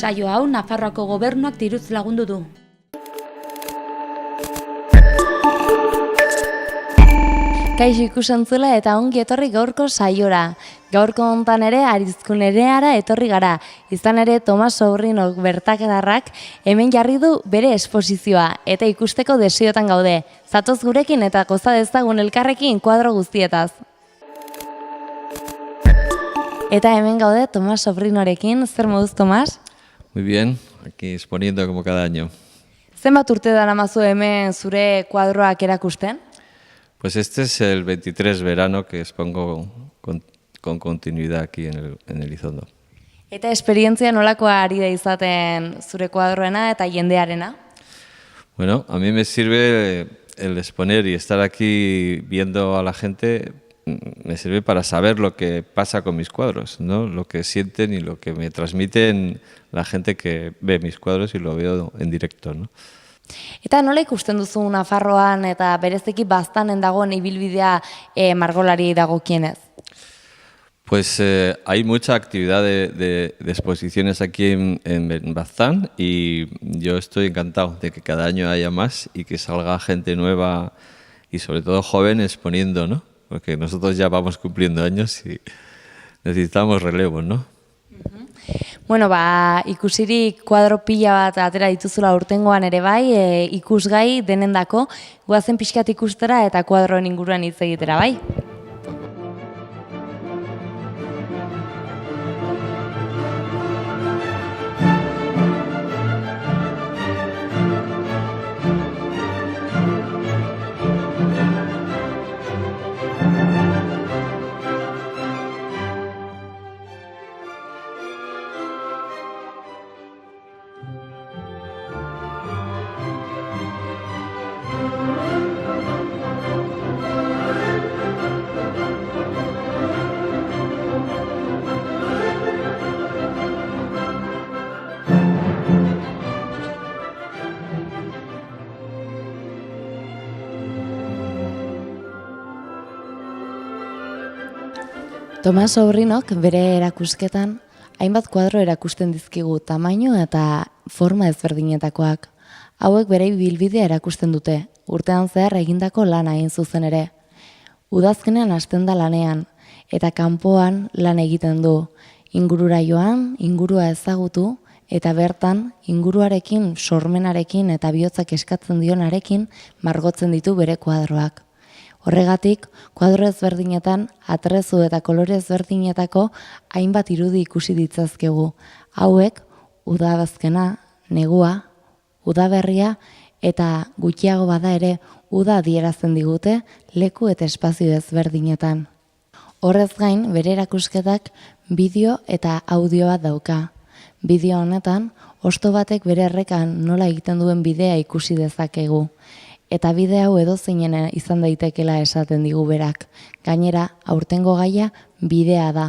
Saio hau Nafarroako gobernuak diruz lagundu du. Kaixo ikusentzule eta ongi etorri gaurko saiora. Gaurko hontan ere Arizkunereara etorri gara. Izan ere Tomas Sobrinok bertakedarrak hemen jarri du bere esposizioa eta ikusteko desiotan gaude. Zatoz gurekin eta goza dezagun elkarrekin kuadro guztietaz. Eta hemen gaude Tomas Sobrinorekin. Zer moduz, Tomas? Muy bien, aquí exponiendo como cada año. Zenbat urte daramazu hemen zure kuadroak erakusten? Pues este es el 23 verano que expongo con continuidad aquí en el Elizondo. Eta esperientzia nolakoa ari da izaten zure kuadroena eta jendearena? Bueno, a mí me sirve el exponer y estar aquí viendo a la gente, me sirve para saber lo que pasa con mis cuadros, ¿no? Lo que sienten y lo que me transmiten la gente que ve mis cuadros y lo veo en directo, ¿no? Eta nola ikusten duzu Nafarroan eta bereziki Baztanen dagoen ibilbidea margolari dagokienez? Pues hay mucha actividad de exposiciones aquí en Baztán y yo estoy encantado de que cada año haya más y que salga gente nueva y sobre todo joven exponiendo, ¿no? Porque nosotros ya vamos cumpliendo años y necesitamos relevo, ¿no? Bueno, ikusirik kuadro pila bat atera dituzula urtengoan ere bai, ikusgai denendako, goazen pixkat ikustera eta kuadroen inguruan hitz egitera bai. Tomas Sobrinok bere erakusketan hainbat kuadro erakusten dizkigu tamaino eta forma ezberdinetakoak. Hauek bere bilbidea erakusten dute, urtean zehar egindako lana egin zuzen ere. Udazkenean hasten da lanean eta kanpoan lan egiten du. Ingurura joan, ingurua ezagutu eta bertan inguruarekin, sormenarekin eta bihotzak eskatzen dionarekin margotzen ditu bere kuadroak. Horregatik, kuadro ezberdinetan, atrezu eta kolore ezberdinetako hainbat irudi ikusi ditzazkegu. Hauek, udabazkena, negua, udaberria eta gutxiago bada ere uda adierazten digute leku eta espazio ezberdinetan. Horrez gain, bere erakusketak bideo eta audio bat dauka. Bideo honetan, hosto batek bere errekan nola egiten duen bidea ikusi dezakegu. Eta bide hau edozeinen izan daitekela esaten digu berak. Gainera, aurtengo gaia bidea da.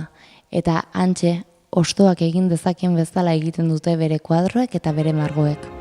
Eta hantxe, hostoak egin dezakien bezala egiten dute bere kuadroek eta bere margoek.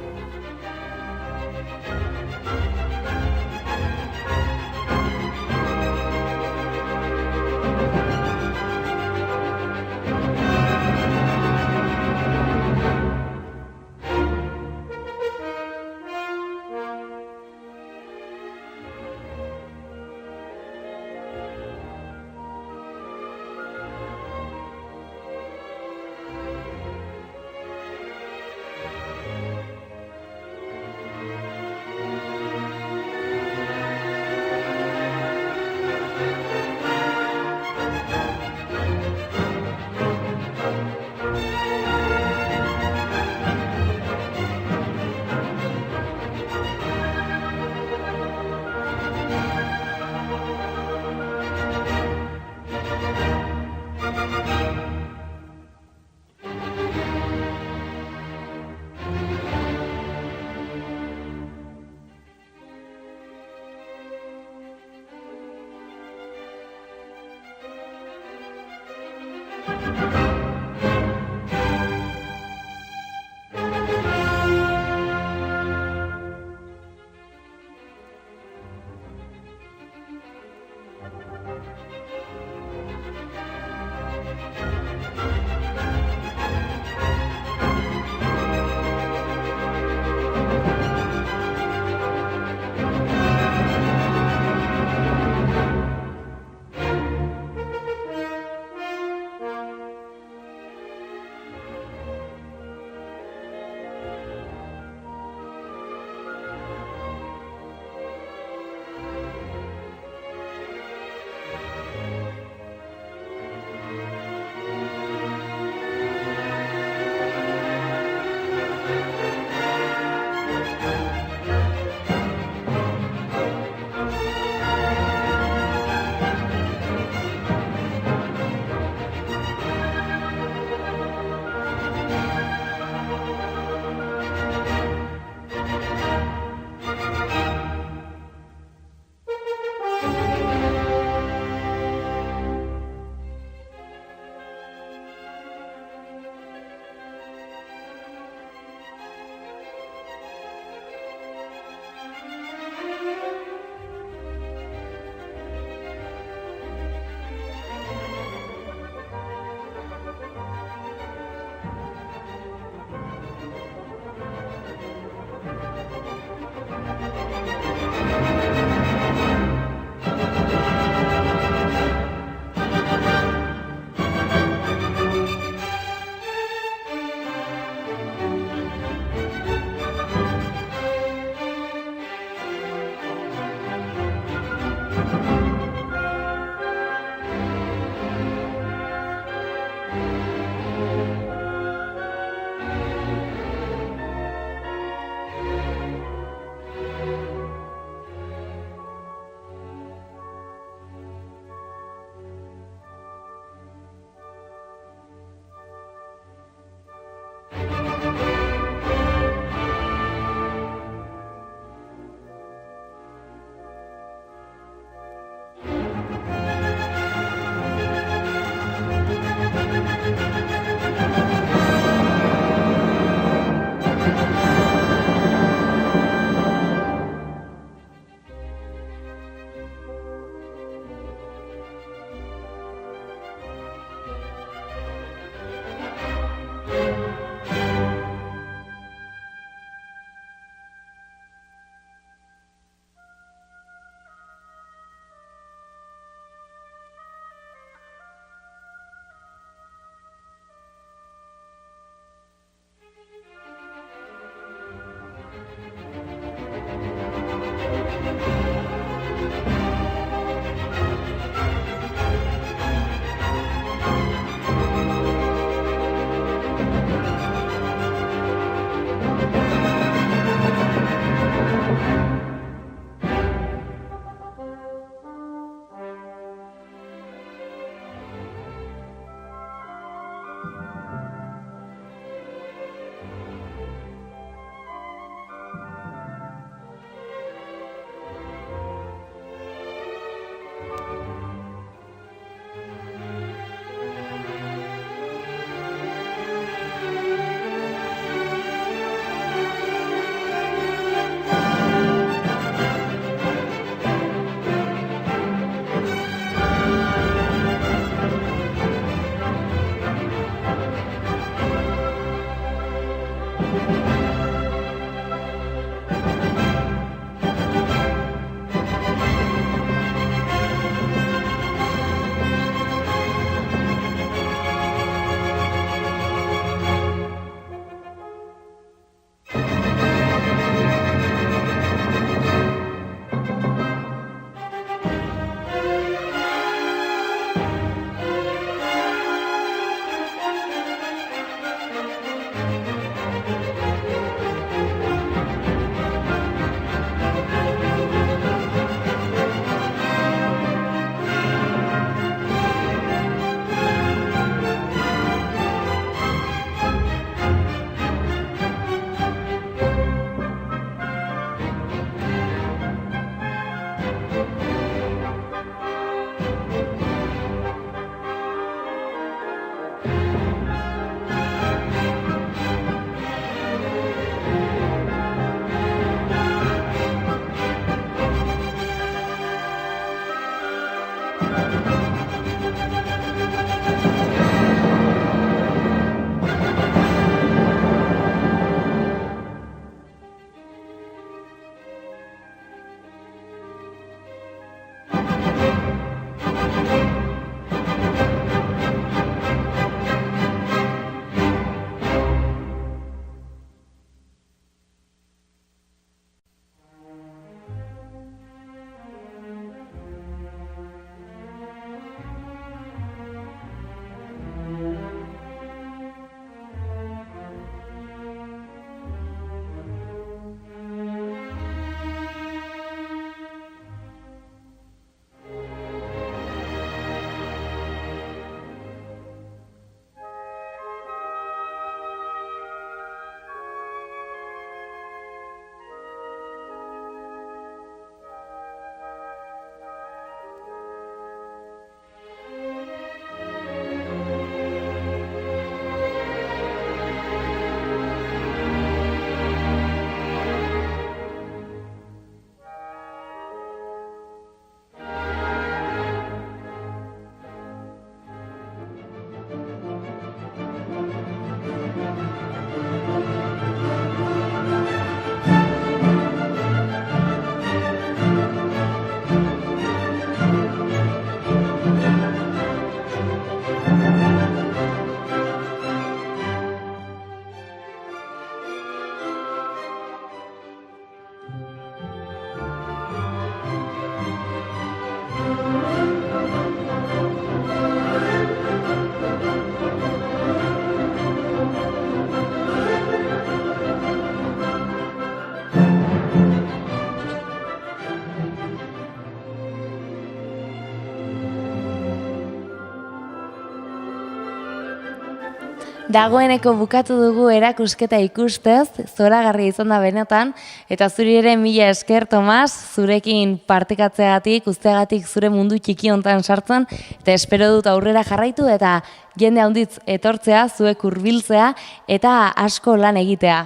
Dagoeneko bukatu dugu erakusketa ikustez, zoragarria izan da benetan, eta zuri ere mila esker, Tomas, zurekin partekatzeagatik, usteagatik zure mundu txiki hontan sartzen, eta espero dut aurrera jarraitu eta jende handitz etortzea, zuek hurbiltzea eta asko lan egitea.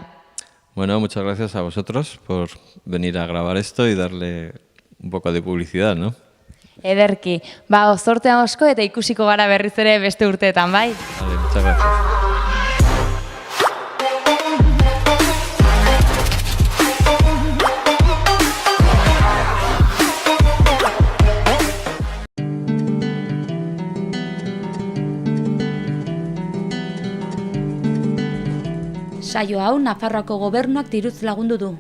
Bueno, muchas gracias a vosotros por venir a grabar esto y darle un poco de publicidad, ¿no? Ederki, zortea asko eta ikusiko gara berriz ere beste urteetan, bai? Vale, muchas gracias. Saio hau Nafarroako gobernuak diruz lagundu du.